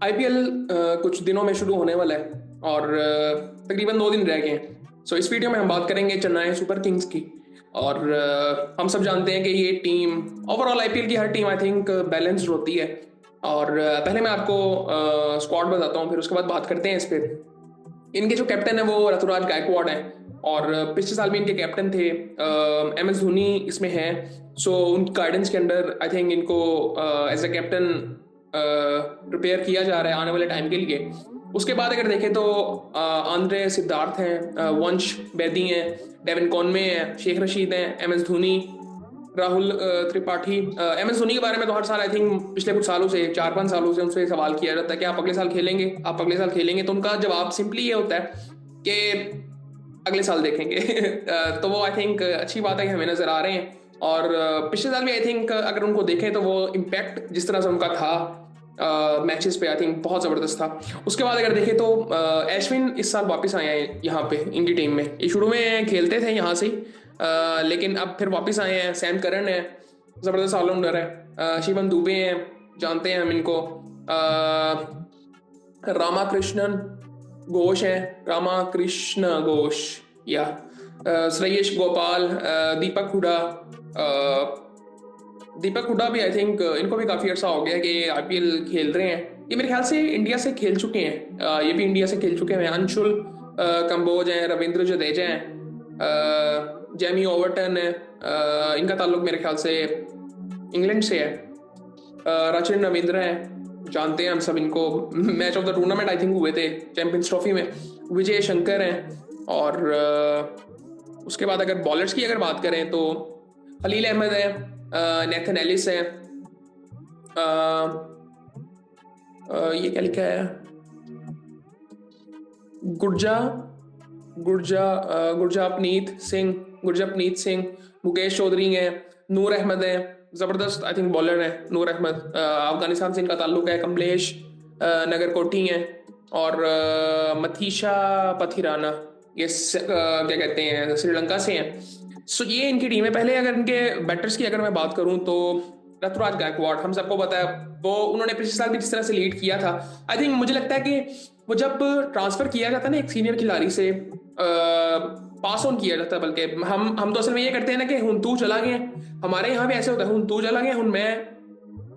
IPL कुछ दिनों में शुरू होने वाला है और तकरीबन 2 दिन रह गए हैं। सो इस वीडियो में हम बात करेंगे चेन्नई सुपर किंग्स की। और हम सब जानते हैं कि ये टीम ओवरऑल आईपीएल की हर टीम आई थिंक बैलेंस्ड होती है। और पहले मैं आपको स्क्वाड बताता हूँ, फिर उसके बाद बात करते हैं इस पर। इनके जो कैप्टन है वो ऋतुराज गायकवाड़ हैं। और पिछले साल भी इनके कैप्टन थे एम एस धोनी इसमें है। सो उन गाइडेंस के अंडर आई थिंक इनको एज अ कैप्टन प्रिपेयर किया जा रहा है आने वाले टाइम के लिए। उसके बाद अगर देखें तो आंद्रे सिद्धार्थ हैं, वंश बेदी हैं, डेविन कॉनवे हैं, शेख रशीद हैं, M S Dhoni, Rahul Tripathi. M S Dhoni के बारे में तो हर साल आई थिंक पिछले कुछ सालों से 4-5 सालों से उनसे सवाल किया जाता है कि आप अगले साल खेलेंगे, आप अगले साल खेलेंगे। तो उनका जवाब सिंपली ये होता है कि अगले साल देखेंगे। तो वो आई थिंक अच्छी बात है कि हमें नजर आ रहे हैं। और पिछले साल भी आई थिंक अगर उनको देखें तो वो इम्पैक्ट जिस तरह से उनका था मैचेस पे आई थिंक बहुत ज़बरदस्त था। उसके बाद अगर देखें तो एश्विन इस साल वापस आए हैं यहाँ पे इंडी टीम में। ये शुरू में खेलते थे यहाँ से ही, लेकिन अब फिर वापस आए हैं। सैम करन है, ज़बरदस्त ऑलराउंडर है। शिवम दुबे हैं, जानते हैं हम इनको। रामा कृष्णन घोष है, रामा कृष्ण घोष या श्रेयस गोपाल, दीपक हुडा। दीपक हुडा भी आई थिंक इनको भी काफ़ी अर्सा हो गया कि आईपीएल खेल रहे हैं। ये मेरे ख्याल से इंडिया से खेल चुके हैं, ये भी इंडिया से खेल चुके हैं। अंशुल कंबोज हैं, रविंद्र जडेजा हैं, जेमी ओवरटन है। इनका ताल्लुक मेरे ख्याल से इंग्लैंड से है। रचिन रविंद्र हैं, जानते हैं हम सब इनको। Match of the tournament I think हुए थे चैंपियंस ट्रॉफी में। विजय शंकर हैं। और उसके बाद अगर बॉलर्स की अगर बात करें तो खलील अहमद है, नेथन एलिस है, ये क्या लिखा है, गुर्जा गुर्जा गुरजापनीत सिंह, मुकेश चौधरी हैं, नूर अहमद हैं, ज़बरदस्त आई थिंक बॉलर है नूर अहमद। अफगानिस्तान से इनका ताल्लुक है। कमलेश नगरकोटी हैं। और मथीशा पथिराना, ये क्या कहते हैं, श्रीलंका से हैं। सो ये इनकी टीम है। पहले अगर इनके बैटर्स की अगर मैं बात करूं तो ऋतुराज गायकवाड़ हम सबको पता है, वो उन्होंने पिछले साल भी जिस तरह से लीड किया था। आई थिंक मुझे लगता है कि वो जब ट्रांसफर किया जाता है ना एक सीनियर खिलाड़ी से, पास ऑन किया जाता है। बल्कि हम तो असल में ये करते हैं ना कि हुन तू चला गया। हमारे यहाँ भी ऐसे होता है, हुन तू चला गया, हुन मैं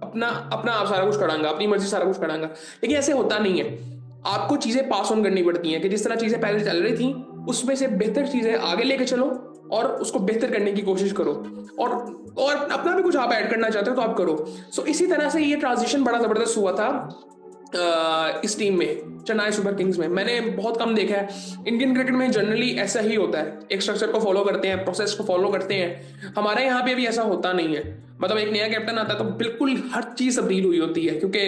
अपना अपना आप सारा कुछ करांगा, अपनी मर्जी सारा कुछ करांगा। लेकिन ऐसे होता नहीं है। आपको चीजें पास ऑन करनी पड़ती हैं कि जिस तरह चीजें पहले चल रही थी उसमें से बेहतर चीजें आगे लेके चलो और उसको बेहतर करने की कोशिश करो। और और अपना भी कुछ आप ऐड करना चाहते हो तो आप करो। सो इसी तरह से ये ट्रांजिशन बड़ा जबरदस्त हुआ था इस टीम में, चेन्नई सुपर किंग्स में। मैंने बहुत कम देखा है। इंडियन क्रिकेट में जनरली ऐसा ही होता है, एक स्ट्रक्चर को फॉलो करते हैं, प्रोसेस को फॉलो करते हैं। हमारे यहाँ पे भी ऐसा होता नहीं है। मतलब एक नया कैप्टन आता है तो बिल्कुल हर चीज तब्दील हुई होती है, क्योंकि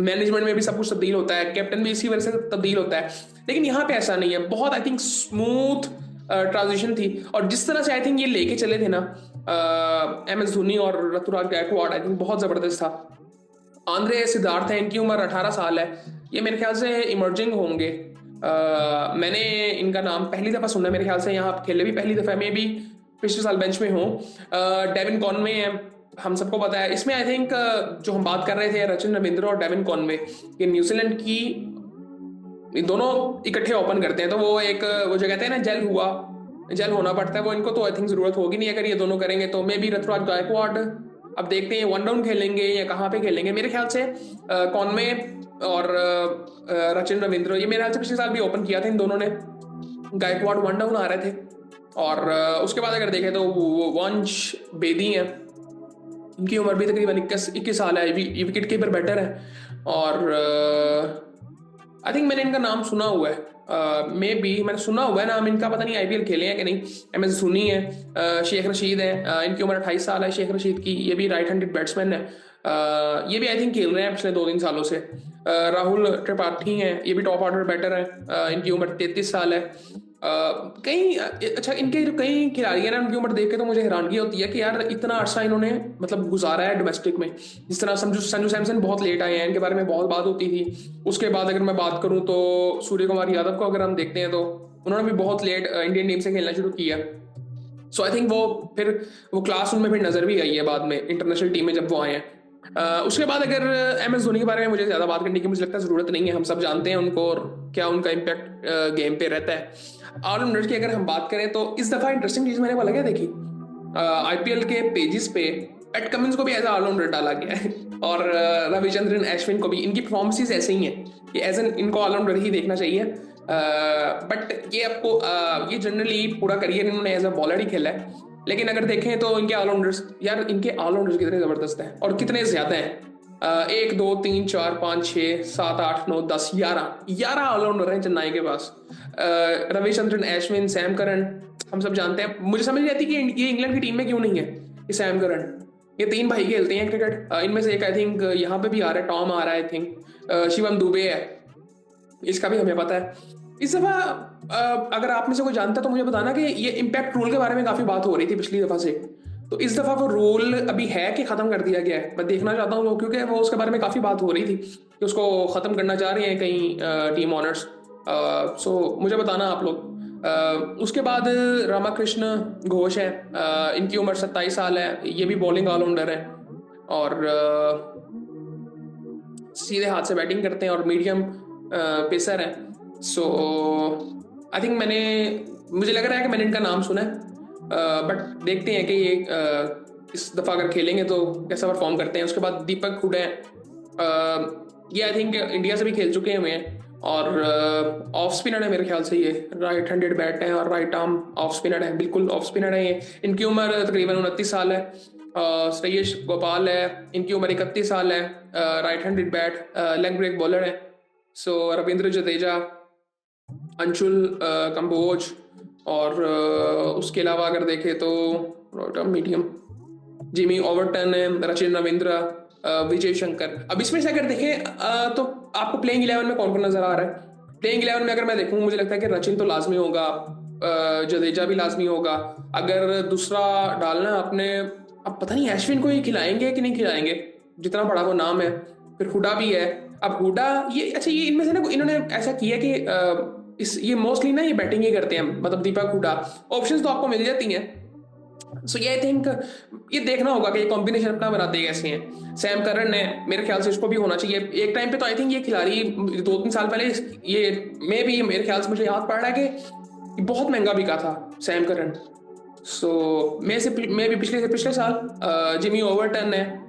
मैनेजमेंट में भी सब कुछ तब्दील होता है, कैप्टन भी इसी वजह से तब्दील होता है। लेकिन यहाँ पे ऐसा नहीं है। बहुत आई थिंक स्मूथ ट्रांजिशन थी। और जिस तरह से आई थिंक ये लेके चले थे ना एम एस धोनी और ऋतुराज गायकवाड़, आई थिंक बहुत जबरदस्त था। आंद्रे सिद्धार्थ है, इनकी उम्र 18 साल है। ये मेरे ख्याल से इमर्जिंग होंगे। मैंने इनका नाम पहली दफा सुना, मेरे ख्याल से यहाँ खेले भी पहली दफा में भी पिछले साल बेंच में हूँ। डेविन कॉनवे है, हम सबको पता है। इसमें आई थिंक जो हम बात कर रहे थे रचिन रविंद्र और डेविन कॉनवे, ये न्यूजीलैंड की दोनों इकट्ठे ओपन करते हैं। तो वो एक वो जो कहते हैं ना जेल होना पड़ता है, वो इनको तो आई थिंक जरूरत होगी नहीं अगर ये दोनों करेंगे। तो मे बी ऋतुराज गायकवाड़ अब देखते हैं वन डाउन खेलेंगे या कहाँ पे खेलेंगे। मेरे ख्याल से कॉनवे और रचिन रविंद्र, ये मेरे ख्याल से पिछले साल भी ओपन किया था इन दोनों ने। गायकवाड़ वन डाउन आ रहे थे। और उसके बाद अगर देखें तो वो वंश बेदी हैं, इनकी उम्र भी तकरीबन 21 साल है। ये विकेट कीपर बैटर है। और आई थिंक मैंने इनका नाम सुना हुआ है, मे बी मैंने सुना हुआ है नाम इनका, पता नहीं आईपीएल खेले हैं कि नहीं। एम एस धोनी है, शेख रशीद है, इनकी उम्र 28 साल है शेख रशीद की। ये भी राइट हैंडेड बैट्समैन है। ये भी आई थिंक खेल रहे हैं पिछले 2-3 सालों से। राहुल त्रिपाठी हैं, ये भी टॉप ऑर्डर बैटर हैं। इनकी उम्र 33 साल है। कई अच्छा इनके जो कई खिलाड़ी हैं ना, उनकी उम्र देख के तो मुझे हैरानगी होती है कि यार इतना अरसा इन्होंने मतलब गुजारा है डोमेस्टिक में। जिस तरह संजू सैमसन बहुत लेट आए हैं, इनके बारे में बहुत बात होती थी। उसके बाद अगर मैं बात करूं तो सूर्य कुमार यादव को अगर हम देखते हैं तो उन्होंने भी बहुत लेट इंडियन टीम से खेलना शुरू किया। सो आई थिंक वो क्लास उनमें फिर नजर भी आई है बाद में इंटरनेशनल टीम में जब वो आए हैं। उसके बाद अगर एम एस धोनी के बारे में मुझे ज़्यादा बात करने की मुझे लगता है ज़रूरत नहीं है, हम सब जानते हैं उनको और क्या उनका इम्पैक्ट गेम पे रहता है। ऑलराउंडर की अगर हम बात करें तो इस दफ़ा इंटरेस्टिंग चीज़ मैंने बोला क्या देखी, आईपीएल के पेजेस पे पैट कमिंस को भी एज ऑलराउंडर डाला गया है और रविचंद्रन अश्विन को भी, इनकी परफॉर्मेंसेस ऐसे ही हैं कि एज एन इनको ऑलराउंडर ही देखना चाहिए। बट ये आपको ये जनरली पूरा करियर इन्होंने एज अ बॉलर ही खेला है, लेकिन अगर देखें तो इनके ऑलराउंडर्स, यार इनके ऑलराउंडर्स कितने ज़बरदस्त हैं और कितने ज़्यादा हैं। 1 2 3 4 5 6 7 8 9 10 11 ऑलराउंडर हैं चेन्नई के पास। रविचंद्रन अश्विन, सैम करन, हम सब जानते हैं। मुझे समझ नहीं आती कि ये इंग्लैंड की टीम में क्यों नहीं है ये सैम करन। ये 3 भाई खेलते हैं क्रिकेट, इनमें से एक आई थिंक यहाँ पे भी आ रहा है, टॉम आ रहा है आई थिंक, शिवम दुबे है, इसका भी हमें पता है। इस दफा अगर आप में से कोई जानता है तो मुझे बताना कि ये इम्पैक्ट रूल के बारे में काफी बात हो रही थी पिछली दफा से, तो इस दफा वो रूल अभी है कि खत्म कर दिया गया है, मैं देखना चाहता हूँ क्योंकि वो उसके बारे में काफी बात हो रही थी कि उसको खत्म करना चाह रहे हैं कई टीम ऑनर्स। सो मुझे बताना आप लोग। उसके बाद रामाकृष्ण घोष है, इनकी उम्र 27 साल है, ये भी बॉलिंग ऑलराउंडर है और सीधे हाथ से बैटिंग करते हैं और मीडियम पेसर है। सो आई थिंक मुझे लग रहा है कि मैंने इनका नाम सुना है, बट देखते हैं कि ये इस दफ़ा अगर खेलेंगे तो कैसा परफॉर्म करते हैं। उसके बाद दीपक हुडा है, ये आई थिंक इंडिया से भी खेल चुके हैं और ऑफ स्पिनर है मेरे ख्याल से, ये राइट हैंडेड बैट है और राइट आर्म ऑफ स्पिनर है, बिल्कुल ऑफ स्पिनर है ये। इनकी उम्र तकरीबन 29 साल है। श्रेयस गोपाल है, इनकी उम्र 31 साल है, right handed bat, leg break bowler है। सो रविंद्र जडेजा, अंशुल कंबोज और उसके अलावा अगर देखें तो मीडियम जिमी ओवरटन है, रचिन रविंद्र, विजय शंकर। अब इसमें से अगर देखें तो आपको प्लेइंग 11 में कौन कौन नजर आ रहा है। प्लेइंग 11 में अगर मैं देखूं मुझे लगता है कि रचिन तो लाजमी होगा, जडेजा भी लाजमी होगा। अगर दूसरा डालना आपने, अब पता नहीं अश्विन को ये खिलाएंगे कि नहीं खिलाएंगे, जितना बड़ा वो नाम है। फिर हुडा भी है। अब हुडा ये अच्छा, ये इनमें से ना इन्होंने ऐसा किया कि इस ये मोस्टली ना ये बैटिंग ही करते हैं, मतलब दीपक हुडा। ऑप्शंस तो आपको मिल जाती हैं। सो ये आई थिंक ये देखना होगा कि ये कॉम्बिनेशन अपना बनाते कैसे हैं। सैम करन ने मेरे ख्याल से इसको भी होना चाहिए एक टाइम पे, तो आई थिंक ये खिलाड़ी 2 3 साल पहले ये मैं भी मेरे ख्याल से मुझे याद पड़ रहा है कि ये बहुत महंगा बिका था सैम करन। सो मैं भी पिछले साल जिमी ओवरटन है।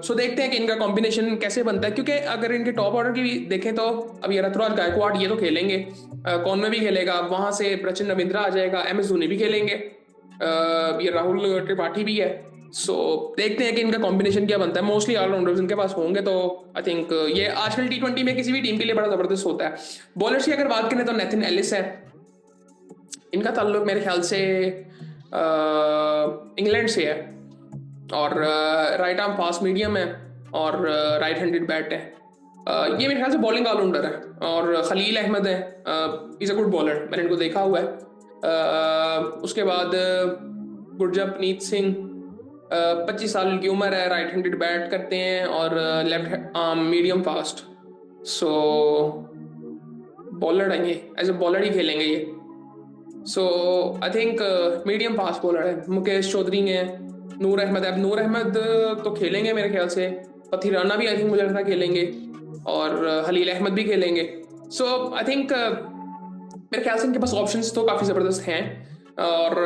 सो देखते हैं कि इनका कॉम्बिनेशन कैसे बनता है, क्योंकि अगर इनके टॉप ऑर्डर की भी देखें तो अब ये ऋतुराज गायकवाड़ ये तो खेलेंगे, कौन में भी खेलेगा, वहां से रचिन रविंद्रा आ जाएगा, एम एस धोनी भी खेलेंगे, ये राहुल त्रिपाठी भी है। सो देखते हैं कि इनका कॉम्बिनेशन क्या बनता है। मोस्टली ऑलराउंडर्स इनके पास होंगे तो आई थिंक ये आजकल T20 में किसी भी टीम के लिए बड़ा जबरदस्त होता है। बॉलर्स की अगर बात करें तो नेथन एलिस है, इनका ताल्लुक मेरे ख्याल से इंग्लैंड से है और राइट आर्म फास्ट मीडियम है और राइट हैंडेड बैट है। ये मेरे ख्याल से बॉलिंग ऑलराउंडर है। और खलील अहमद है, इज़ अ गुड बॉलर, मैंने इनको देखा हुआ है। उसके बाद गुरजपनीत सिंह, 25 साल की उम्र है, राइट हैंडेड बैट करते हैं और left arm medium fast. So bowler है ये, एज ए बॉलर ही खेलेंगे ये। So I think medium fast bowler है। मुकेश चौधरी है, नूर अहमद है। अब नूर अहमद तो खेलेंगे मेरे ख्याल से, पथिराना भी आई थिंक मुझे लगता है खेलेंगे और हलील अहमद भी खेलेंगे। सो आई थिंक मेरे ख्याल से इनके पास ऑप्शंस तो काफ़ी ज़बरदस्त हैं और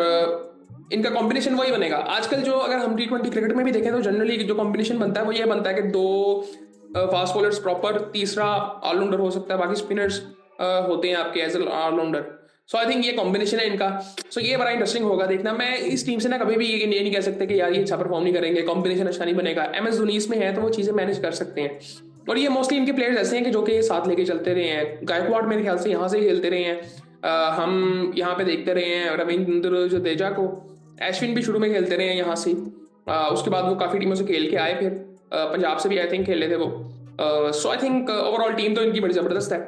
इनका कॉम्बिनेशन वही बनेगा। आजकल जो अगर हम T20 क्रिकेट में भी देखें तो जनरली जो कॉम्बिनेशन बनता है वो ये बनता है कि 2 फास्ट बॉलर्स प्रॉपर, तीसरा ऑलराउंडर हो सकता है, बाकी स्पिनर्स होते हैं आपके as allrounder. So I think ये कॉम्बिनेशन है इनका। सो ये बड़ा इंटरेस्टिंग होगा देखना। मैं इस टीम से ना कभी भी ये नहीं कह सकते कि यार ये अच्छा परफॉर्म नहीं करेंगे, कॉम्बिनेशन अच्छा नहीं बनेगा। एम एस धोनी इसमें है तो वो चीज़ें मैनेज कर सकते हैं और ये मोस्टली इनके प्लेयर्स ऐसे हैं कि जो कि साथ लेके चलते रहे हैं। गायकवाड़ मेरे ख्याल से यहाँ से ही खेलते रहे हैं, हम यहाँ पे देखते रहे हैं रविंद्र जडेजा को। अश्विन भी शुरू में खेलते रहे हैं यहाँ से, उसके बाद वो काफ़ी टीमों से खेल के आए, फिर पंजाब से भी आई थिंक खेले थे वो। सो आई थिंक ओवरऑल टीम तो इनकी बड़ी ज़बरदस्त है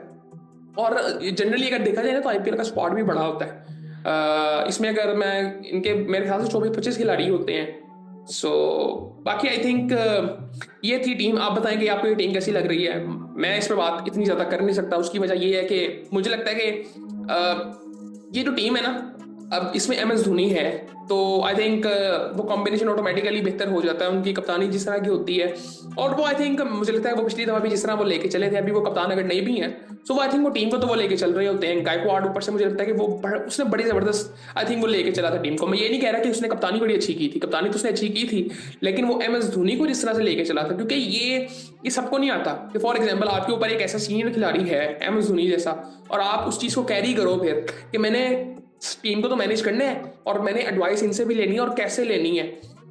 और जनरली अगर देखा जाए ना तो आईपीएल का स्क्वाड भी बड़ा होता है। इसमें अगर मैं इनके मेरे ख्याल से 24-25 खिलाड़ी होते हैं। सो बाकी आई थिंक ये थी टीम। आप बताएं कि आपको ये टीम कैसी लग रही है। मैं इस पर बात इतनी ज़्यादा कर नहीं सकता, उसकी वजह ये है कि मुझे लगता है कि ये जो टीम है ना अब इसमें एम एस धोनी है, तो आई थिंक वो कॉम्बिनेशन ऑटोमेटिकली बेहतर हो जाता है। उनकी कप्तानी जिस तरह की होती है, और वो आई थिंक मुझे लगता है वो पिछली दफा भी जिस तरह वो लेके चले थे, अभी वो कप्तान अगर नहीं भी हैं सो वो आई थिंक वो टीम को तो वो लेके चल रहे होते हैं। गायकवाड ऊपर से मुझे लगता है कि वो उसने बड़ी जबरदस्त आई थिंक वो लेके चला था टीम को। मैं ये नहीं कह रहा कि उसने कप्तानी बड़ी अच्छी की थी, कप्तानी तो उसने अच्छी की थी, लेकिन वो एम एस धोनी को जिस तरह से लेके चला था, क्योंकि ये सबको नहीं आता कि फॉर एग्जाम्पल आपके ऊपर एक ऐसा सीनियर खिलाड़ी है एम एस धोनी जैसा, और आप उस चीज को कैरी करो फिर कि मैंने टीम को तो मैनेज करना है और मैंने एडवाइस इनसे भी लेनी है और कैसे लेनी है,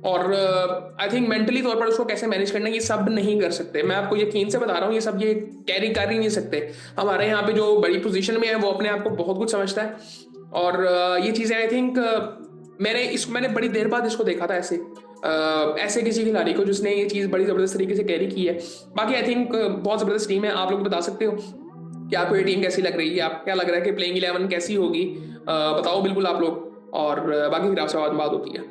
और आई थिंक मेंटली तौर पर उसको कैसे मैनेज करना है, ये सब नहीं कर सकते। मैं आपको यकीन से बता रहा हूँ, ये सब ये कैरी कर ही नहीं सकते। हमारे यहाँ पे जो बड़ी पोजीशन में है वो अपने आप को बहुत कुछ समझता है, और ये चीज़ें आई थिंक मैंने बड़ी देर बाद इसको देखा था ऐसे ऐसे किसी खिलाड़ी को जिसने ये चीज़ बड़ी ज़बरदस्त तरीके से कैरी की है। बाकी आई थिंक बहुत ज़बरदस्त टीम है। आप लोग बता सकते हो कि आपको ये टीम कैसी लग रही है, आप क्या लग रहा है कि प्लेइंग 11 कैसी होगी, बताओ बिल्कुल आप लोग, और बाकी फिर आपसे बाद में बात होती है।